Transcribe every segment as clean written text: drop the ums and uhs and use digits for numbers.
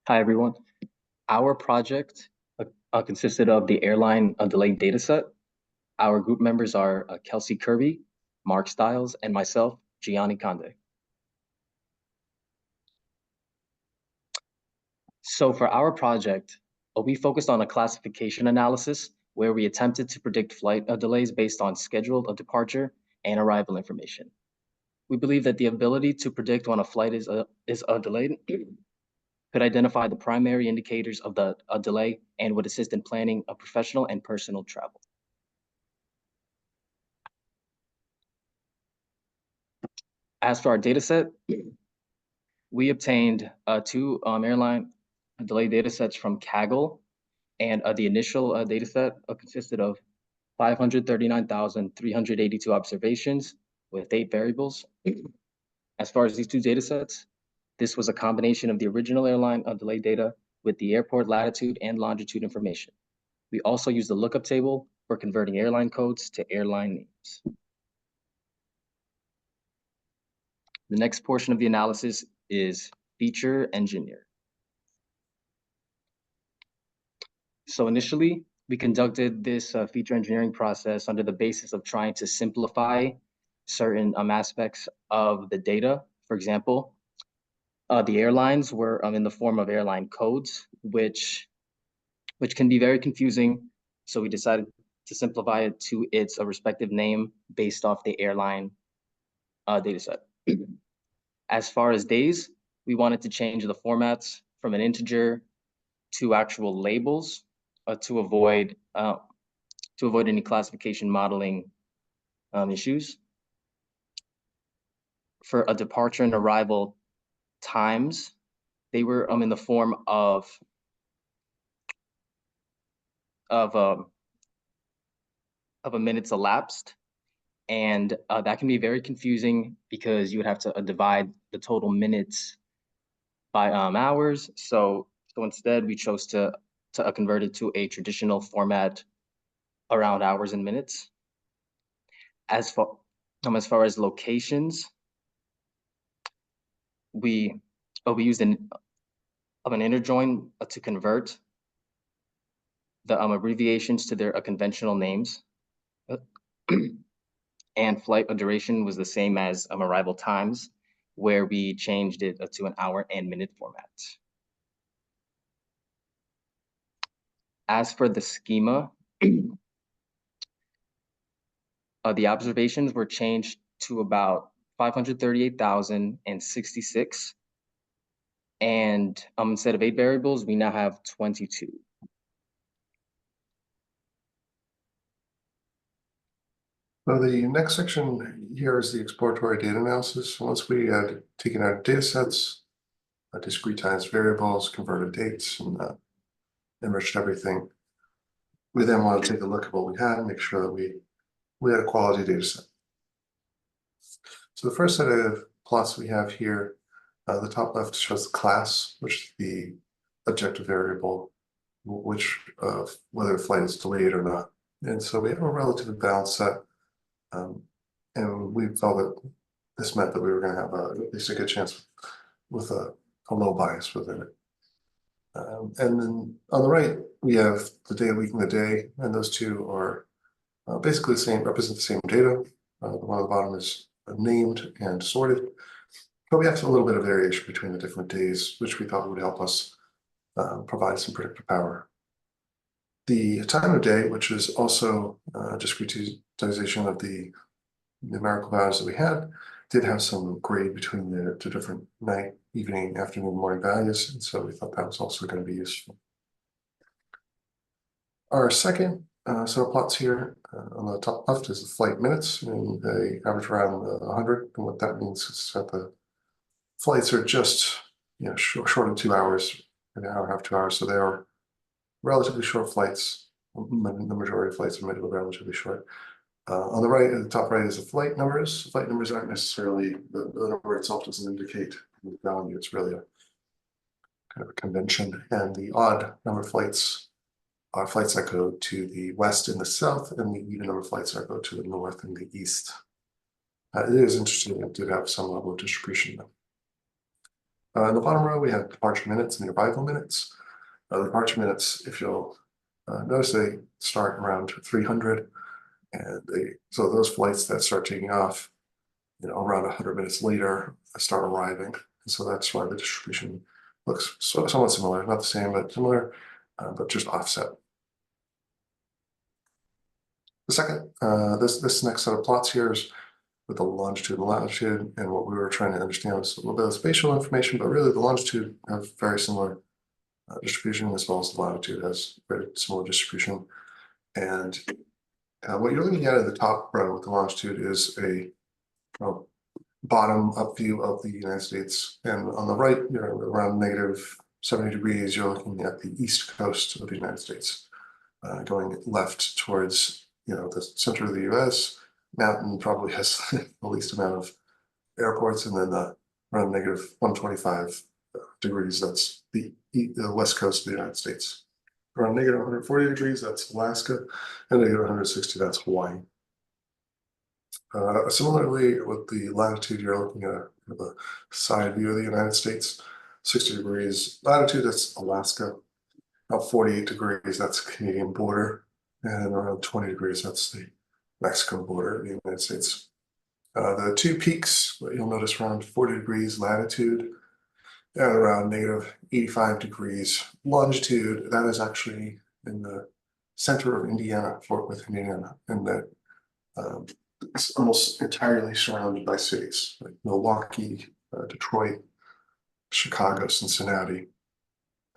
Hi, everyone. Our project consisted of the airline delayed dataset. Our group members are Kelsey Kirby, Mark Stiles, and myself, Gianni Conde. So for our project, we focused on a classification analysis where we attempted to predict flight delays based on scheduled departure and arrival information. We believe that the ability to predict when a flight is delayed could identify the primary indicators of the delay and would assist in planning a professional and personal travel. As for our data set, we obtained two airline delay data sets from Kaggle, and the initial data set consisted of 539,382 observations with 8 variables. As far as these two data sets, this was a combination of the original airline delay data with the airport latitude and longitude information. We also used the lookup table for converting airline codes to airline names. The next portion of the analysis is feature engineer. So initially, we conducted this feature engineering process under the basis of trying to simplify certain aspects of the data. For example, the airlines were in the form of airline codes, which can be very confusing. So we decided to simplify it to its respective name based off the airline data set. As far as days, we wanted to change the formats from an integer to actual labels to avoid any classification modeling issues. For a departure and arrival times, they were in the form of a minutes elapsed, and that can be very confusing because you would have to divide the total minutes by hours. So instead, we chose to convert it to a traditional format around hours and minutes. As far as locations, we used an inner join to convert the abbreviations to their conventional names. And flight duration was the same as arrival times, where we changed it to an hour and minute format. As for the schema, the observations were changed to about 538,066. And instead of 8 variables, we now have 22. So the next section here is the exploratory data analysis. Once we had taken our data sets, discretized variables, converted dates, and enriched everything, we then want to take a look at what we had and make sure that we had a quality data set. So the first set of plots we have here, the top left shows the class, which is the objective variable, which whether a flight is delayed or not. And so we have a relatively balanced set. And we felt that this meant that we were going to have at least a good chance with a low bias within it. And then on the right, we have the day, week, and the day, and those two are basically the same, represent the same data. The one on the bottom is named and sorted, but we have a little bit of variation between the different days, which we thought would help us provide some predictive power. The time of day, which is also discretization of the numerical values that we had, did have some grade between the two different night, evening, afternoon, morning values, and so we thought that was also going to be useful. Our second set of plots here on the top left is the flight minutes, and they average around 100, and what that means is that the flights are just short of 2 hours, an hour and a half, 2 hours, so they are relatively short flights. The majority of flights are made relatively short. On the right, at the top right, is the flight numbers. Flight numbers aren't necessarily, the number itself doesn't indicate the value. It's really a kind of a convention. And the odd number of flights are flights that go to the west and the south, and the even number of flights that go to the north and the east. It is interesting that it did have some level of distribution, though. In the bottom row, we have departure minutes and the arrival minutes. The departure minutes, if you'll notice, they start around 300, and so those flights that start taking off, around 100 minutes later, start arriving. And so that's why the distribution looks somewhat similar, not the same, but similar, but just offset. The second, this next set of plots here is with the longitude and latitude, and what we were trying to understand was a little bit of spatial information, but really the longitude have very similar distribution, as well as the latitude has very similar distribution. And what you're looking at in the top row with the longitude is a bottom up view of the United States, and on the right, around -70 degrees, you're looking at the east coast of the United States, going left towards the center of the U.S. Mountain probably has the least amount of airports, and then around -125 degrees, that's the west coast of the United States. Around -140 degrees, that's Alaska, and -160, that's Hawaii. Similarly, with the latitude, you're looking at the side view of the United States. 60 degrees latitude, that's Alaska. About 48 degrees, that's Canadian border, and around 20 degrees, that's the Mexican border of the United States. The two peaks, you'll notice around 40 degrees latitude and around -85 degrees longitude. That is actually in the center of Indiana, Fort Worth, Indiana, and that it's almost entirely surrounded by cities like Milwaukee, Detroit, Chicago, Cincinnati.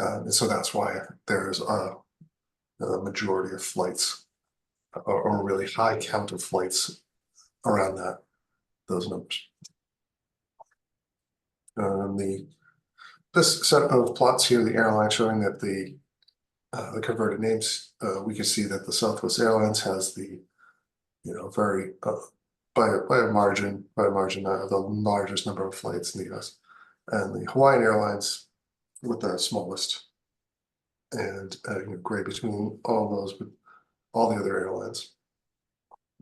And so that's why there's a majority of flights, or a really high count of flights around those numbers. This set of plots here, the airline showing that the converted names, we can see that the Southwest Airlines has the very by a margin, the largest number of flights in the U.S., and the Hawaiian Airlines with the smallest, and gray between all those with all the other airlines.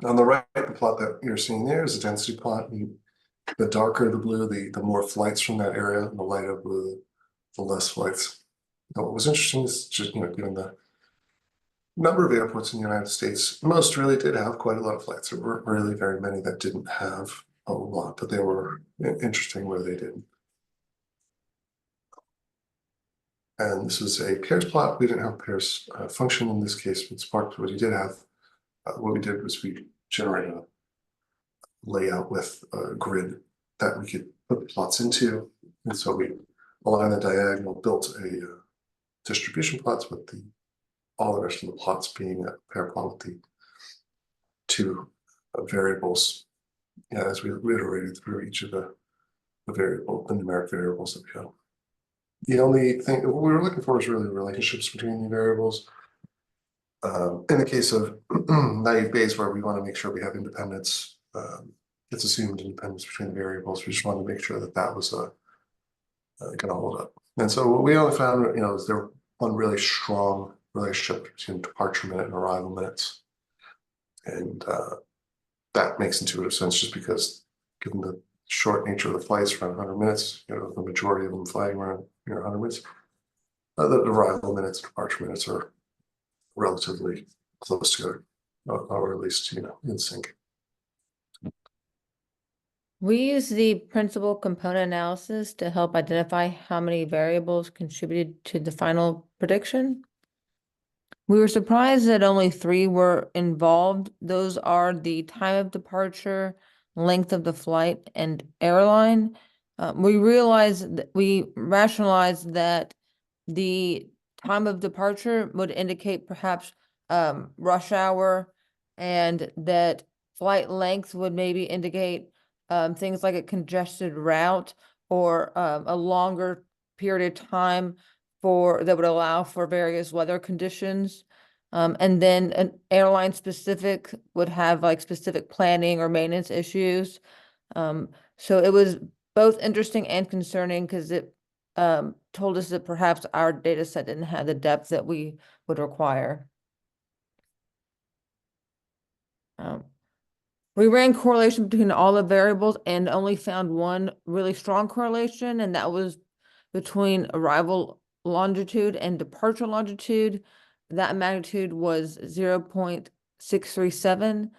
On the right, the plot that you're seeing there is a density plot. The darker the blue, the more flights from that area, and the lighter blue, the less flights. Now, what was interesting is just given the number of airports in the United States, most really did have quite a lot of flights. There weren't really very many that didn't have a lot, but they were interesting where they did. And this is a pairs plot. We didn't have pairs function in this case, but Spark, what you did have, what we did was we generated a layout with a grid that we could put the plots into. And so we, along the diagonal, built a distribution plots with all the rest of the plots being a pair plot with the two variables, as we iterated through each of the numeric variables that we had. The only thing what we were looking for is really relationships between the variables. In the case of naive Bayes, where we want to make sure we have independence, it's assumed independence between the variables. We just wanted to make sure that that was going to hold up. And so what we only found, is there one really strong relationship between departure minute and arrival minutes, and that makes intuitive sense just because, given the short nature of the flights, around 100 minutes, the majority of them flying around 100 minutes, the arrival minutes, departure minutes are relatively close together, or at least in sync. We use the principal component analysis to help identify how many variables contributed to the final prediction. We were surprised that only 3 were involved. Those are the time of departure, length of the flight, and airline. We rationalized that the time of departure would indicate perhaps rush hour, and that flight length would maybe indicate things like a congested route, or a longer period of time that would allow for various weather conditions. And then an airline specific would have like specific planning or maintenance issues. So it was both interesting and concerning because it told us that perhaps our data set didn't have the depth that we would require. We ran correlation between all the variables and only found one really strong correlation, and that was between arrival longitude and departure longitude. That magnitude was 0.637.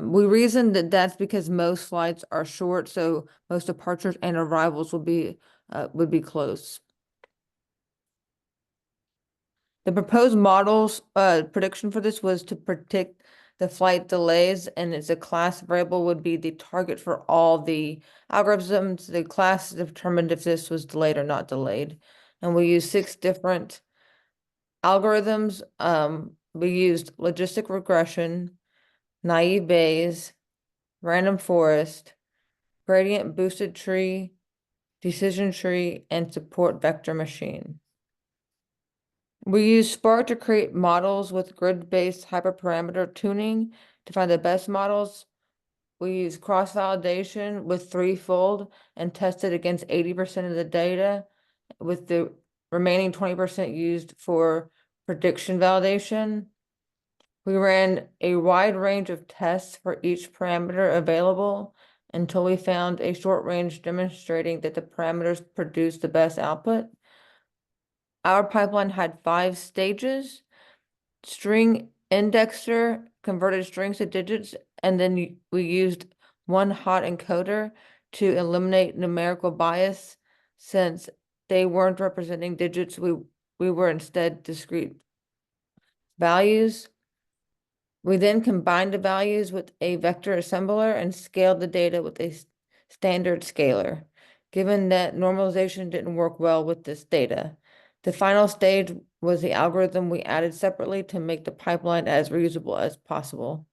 We reasoned that that's because most flights are short, so most departures and arrivals would be close. The proposed model's prediction for this was to predict the flight delays, and it's a class variable would be the target for all the algorithms. The class determined if this was delayed or not delayed. And we used 6 different algorithms. We used logistic regression, naive Bayes, random forest, gradient boosted tree, decision tree, and support vector machine. We use Spark to create models with grid-based hyperparameter tuning to find the best models. We use cross-validation with threefold and tested against 80% of the data, with the remaining 20% used for prediction validation. We ran a wide range of tests for each parameter available until we found a short range demonstrating that the parameters produce the best output. Our pipeline had 5 stages. String indexer converted strings to digits, and then we used one hot encoder to eliminate numerical bias. Since they weren't representing digits, we were instead discrete values. We then combined the values with a vector assembler and scaled the data with a standard scaler. Given that normalization didn't work well with this data, the final stage was the algorithm we added separately to make the pipeline as reusable as possible.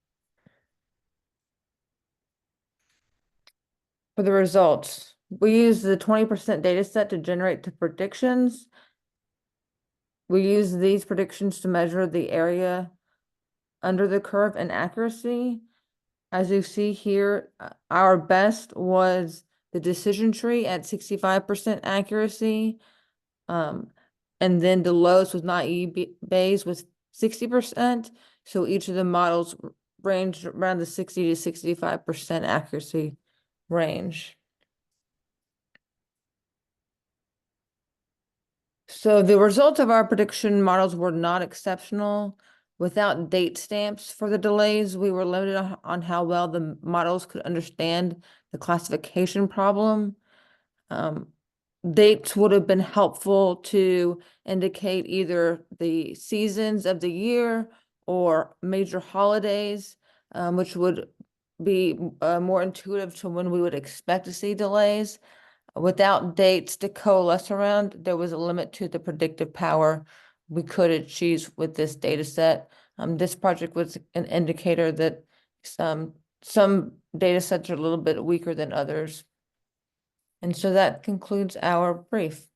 For the results, we used the 20% data set to generate the predictions. We used these predictions to measure the area under the curve and accuracy. As you see here, our best was the decision tree at 65% accuracy. And then the lowest was naive Bayes with 60%. So each of the models ranged around the 60 to 65% accuracy range. So the results of our prediction models were not exceptional. Without date stamps for the delays, we were limited on how well the models could understand the classification problem. Dates would have been helpful to indicate either the seasons of the year or major holidays, which would be more intuitive to when we would expect to see delays. Without dates to coalesce around, there was a limit to the predictive power we could achieve with this data set. This project was an indicator that some data sets are a little bit weaker than others. And so that concludes our brief.